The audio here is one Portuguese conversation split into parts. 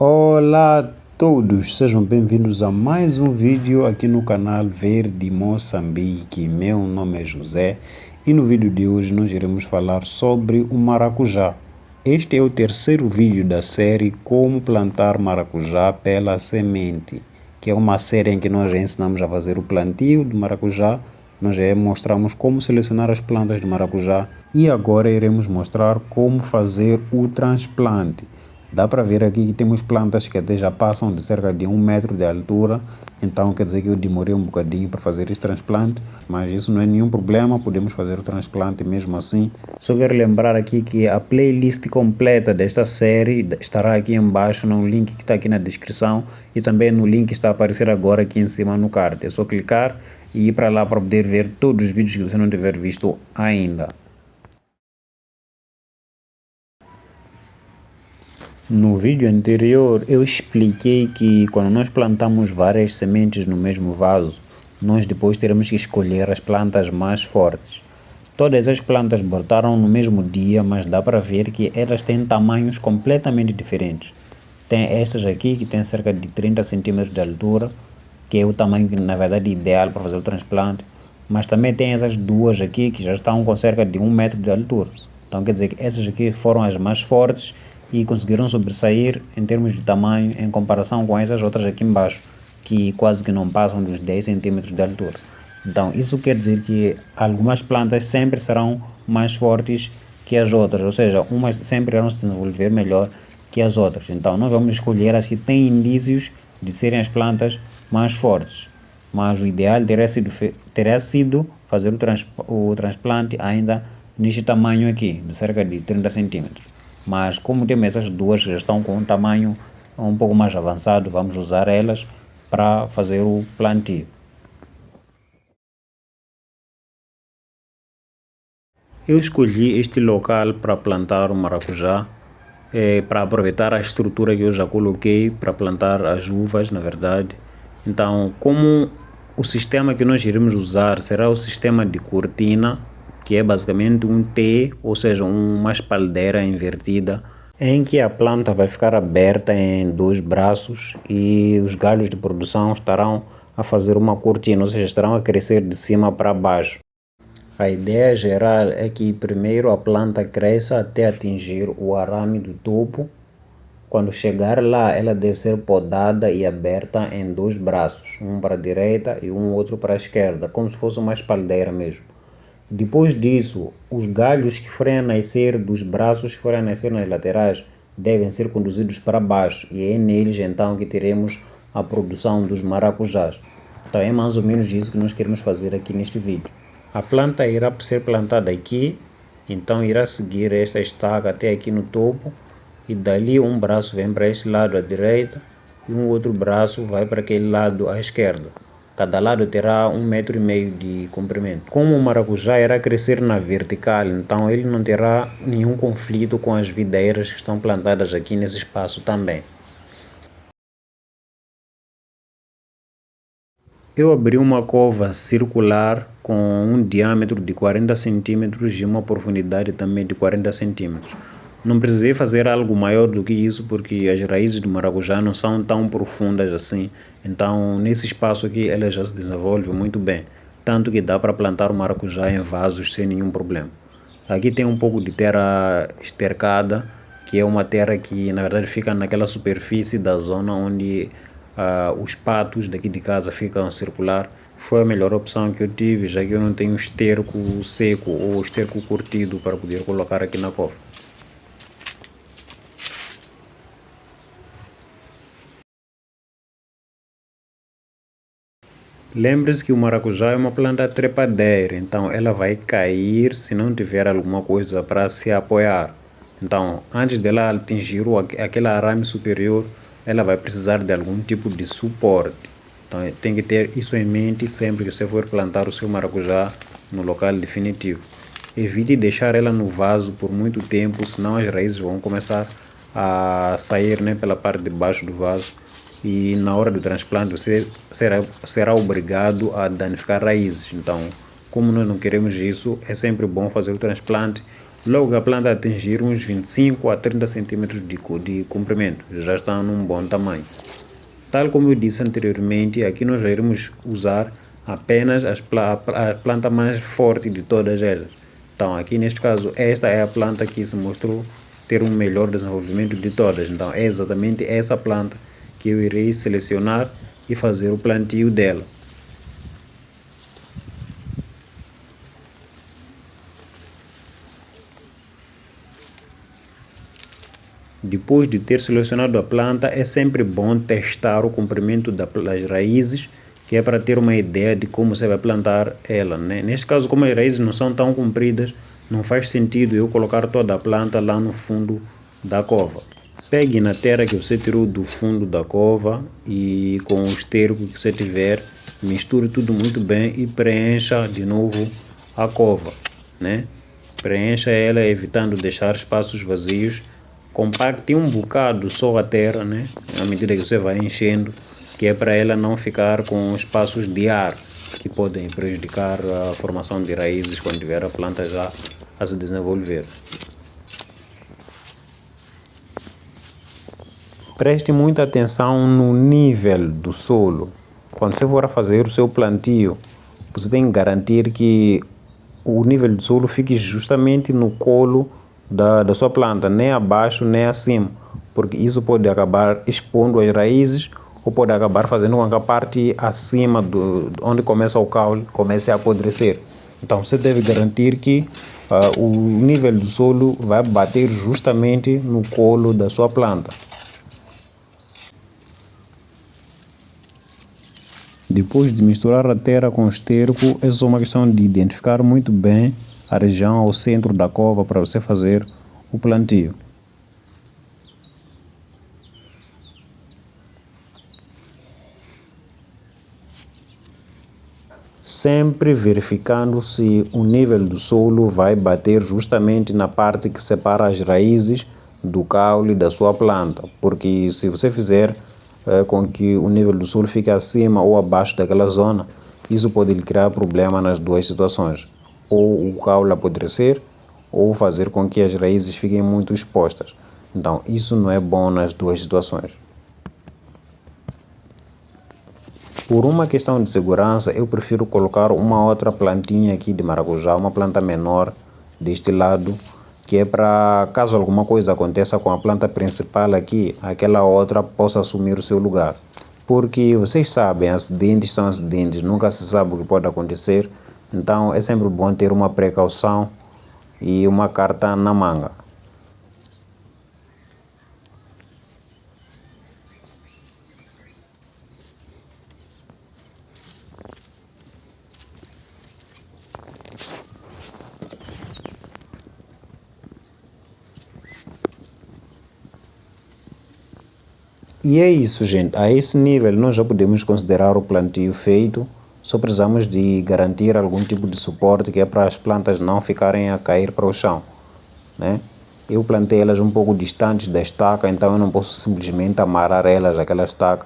Olá a todos, sejam bem-vindos a mais um vídeo aqui no canal Verde Moçambique. Meu nome é José e no vídeo de hoje nós iremos falar sobre o maracujá. Este é o terceiro vídeo da série Como Plantar Maracujá pela Semente, que é uma série em que nós já ensinamos a fazer o plantio do maracujá. Nós já mostramos como selecionar as plantas de maracujá e agora iremos mostrar como fazer o transplante. Dá para ver aqui que temos plantas que até já passam de cerca de 1 metro de altura, então quer dizer que eu demorei um bocadinho para fazer esse transplante, mas isso não é nenhum problema, podemos fazer o transplante mesmo assim. Só quero lembrar aqui que a playlist completa desta série estará aqui embaixo no link que está aqui na descrição e também no link que está a aparecer agora aqui em cima no card. É só clicar e ir para lá para poder ver todos os vídeos que você não tiver visto ainda. No vídeo anterior eu expliquei que quando nós plantamos várias sementes no mesmo vaso, nós depois teremos que escolher as plantas mais fortes. Todas as plantas brotaram no mesmo dia, mas dá para ver que elas têm tamanhos completamente diferentes. Tem estas aqui que tem cerca de 30 centímetros de altura, que é o tamanho na verdade ideal para fazer o transplante, mas também tem essas duas aqui que já estão com cerca de 1 metro de altura. Então quer dizer que essas aqui foram as mais fortes e conseguiram sobressair em termos de tamanho em comparação com essas outras aqui embaixo, que quase que não passam dos 10 centímetros de altura. Então isso quer dizer que algumas plantas sempre serão mais fortes que as outras, ou seja, umas sempre irão se desenvolver melhor que as outras. Então nós vamos escolher as que têm indícios de serem as plantas mais fortes, mas o ideal teria sido fazer o transplante ainda neste tamanho aqui, de cerca de 30 centímetros. Mas como temos essas duas que já estão com um tamanho um pouco mais avançado, vamos usar elas para fazer o plantio. Eu escolhi este local para plantar o maracujá, para aproveitar a estrutura que eu já coloquei para plantar as uvas, na verdade. Então, como o sistema que nós iremos usar será o sistema de cortina, que é basicamente um T, ou seja, uma espaldeira invertida, em que a planta vai ficar aberta em dois braços e os galhos de produção estarão a fazer uma cortina, ou seja, estarão a crescer de cima para baixo. A ideia geral é que primeiro a planta cresça até atingir o arame do topo. Quando chegar lá, ela deve ser podada e aberta em dois braços, um para a direita e um outro para a esquerda, como se fosse uma espaldeira mesmo. Depois disso, os galhos que forem a nascer dos braços que forem a nascer nas laterais devem ser conduzidos para baixo e é neles então que teremos a produção dos maracujás. Então é mais ou menos isso que nós queremos fazer aqui neste vídeo. A planta irá ser plantada aqui, então irá seguir esta estaca até aqui no topo e dali um braço vem para este lado à direita e um outro braço vai para aquele lado à esquerda. Cada lado terá 1,5 metro de comprimento. Como o maracujá irá crescer na vertical, então ele não terá nenhum conflito com as videiras que estão plantadas aqui nesse espaço também. Eu abri uma cova circular com um diâmetro de 40 centímetros e uma profundidade também de 40 centímetros. Não precisei fazer algo maior do que isso porque as raízes do maracujá não são tão profundas assim. Então, nesse espaço aqui, ela já se desenvolve muito bem. Tanto que dá para plantar o maracujá em vasos sem nenhum problema. Aqui tem um pouco de terra estercada, que é uma terra que na verdade fica naquela superfície da zona onde os patos daqui de casa ficam a circular. Foi a melhor opção que eu tive, já que eu não tenho esterco seco ou esterco curtido para poder colocar aqui na cova. Lembre-se que o maracujá é uma planta trepadeira, então ela vai cair se não tiver alguma coisa para se apoiar. Então, antes dela atingir aquele arame superior, ela vai precisar de algum tipo de suporte. Então, tem que ter isso em mente sempre que você for plantar o seu maracujá no local definitivo. Evite deixar ela no vaso por muito tempo, senão as raízes vão começar a sair, né, pela parte de baixo do vaso. E na hora do transplante você será obrigado a danificar raízes. Então, como nós não queremos isso, é sempre bom fazer o transplante Logo que a planta atingir uns 25 a 30 centímetros de comprimento, já está num bom tamanho. Tal como eu disse anteriormente, aqui nós iremos usar apenas a planta mais forte de todas elas. Então, aqui neste caso, esta é a planta que se mostrou ter um melhor desenvolvimento de todas. Então, é exatamente essa planta que eu irei selecionar e fazer o plantio dela. Depois de ter selecionado a planta, é sempre bom testar o comprimento das raízes, que é para ter uma ideia de como você vai plantar ela, né? Neste caso, como as raízes não são tão compridas, não faz sentido eu colocar toda a planta lá no fundo da cova. Pegue na terra que você tirou do fundo da cova e com o esterco que você tiver, misture tudo muito bem e preencha de novo a cova, né? Preencha ela evitando deixar espaços vazios. Compacte um bocado só a terra, né? À medida que você vai enchendo, que é para ela não ficar com espaços de ar que podem prejudicar a formação de raízes quando tiver a planta já a se desenvolver. Preste muita atenção no nível do solo. Quando você for fazer o seu plantio, você tem que garantir que o nível do solo fique justamente no colo da sua planta, nem abaixo nem acima, porque isso pode acabar expondo as raízes ou pode acabar fazendo com que a parte acima onde começa o caule comece a apodrecer. Então você deve garantir que o nível do solo vai bater justamente no colo da sua planta. Depois de misturar a terra com o esterco, é só uma questão de identificar muito bem a região ao centro da cova para você fazer o plantio. Sempre verificando se o nível do solo vai bater justamente na parte que separa as raízes do caule da sua planta, porque se você fizer com que o nível do solo fique acima ou abaixo daquela zona, isso pode lhe criar problema nas duas situações, ou o caule apodrecer ou fazer com que as raízes fiquem muito expostas. Então isso não é bom nas duas situações. Por uma questão de segurança, eu prefiro colocar uma outra plantinha aqui de maracujá, uma planta menor deste lado, que é para, caso alguma coisa aconteça com a planta principal aqui, aquela outra possa assumir o seu lugar. Porque vocês sabem, acidentes são acidentes, nunca se sabe o que pode acontecer, então é sempre bom ter uma precaução e uma carta na manga. E é isso, gente. A esse nível nós já podemos considerar o plantio feito. Só precisamos de garantir algum tipo de suporte que é para as plantas não ficarem a cair para o chão, né? Eu plantei elas um pouco distantes da estaca, então eu não posso simplesmente amarrar elas àquela estaca.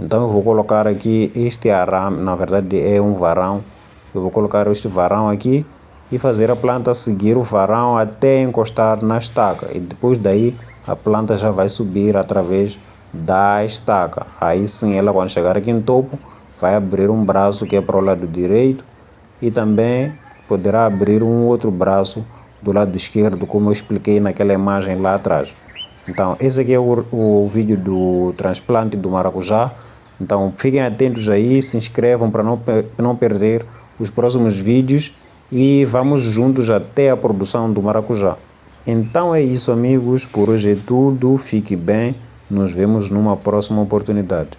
Então eu vou colocar aqui este arame, na verdade é um varão. Eu vou colocar este varão aqui e fazer a planta seguir o varão até encostar na estaca. E depois daí a planta já vai subir através da estaca. Aí sim ela, quando chegar aqui no topo, vai abrir um braço que é para o lado direito e também poderá abrir um outro braço do lado esquerdo, como eu expliquei naquela imagem lá atrás. Então esse aqui é o vídeo do transplante do maracujá. Então fiquem atentos aí, se inscrevam para não perder os próximos vídeos e vamos juntos até a produção do maracujá. Então é isso, amigos, por hoje é tudo, fique bem, nos vemos numa próxima oportunidade.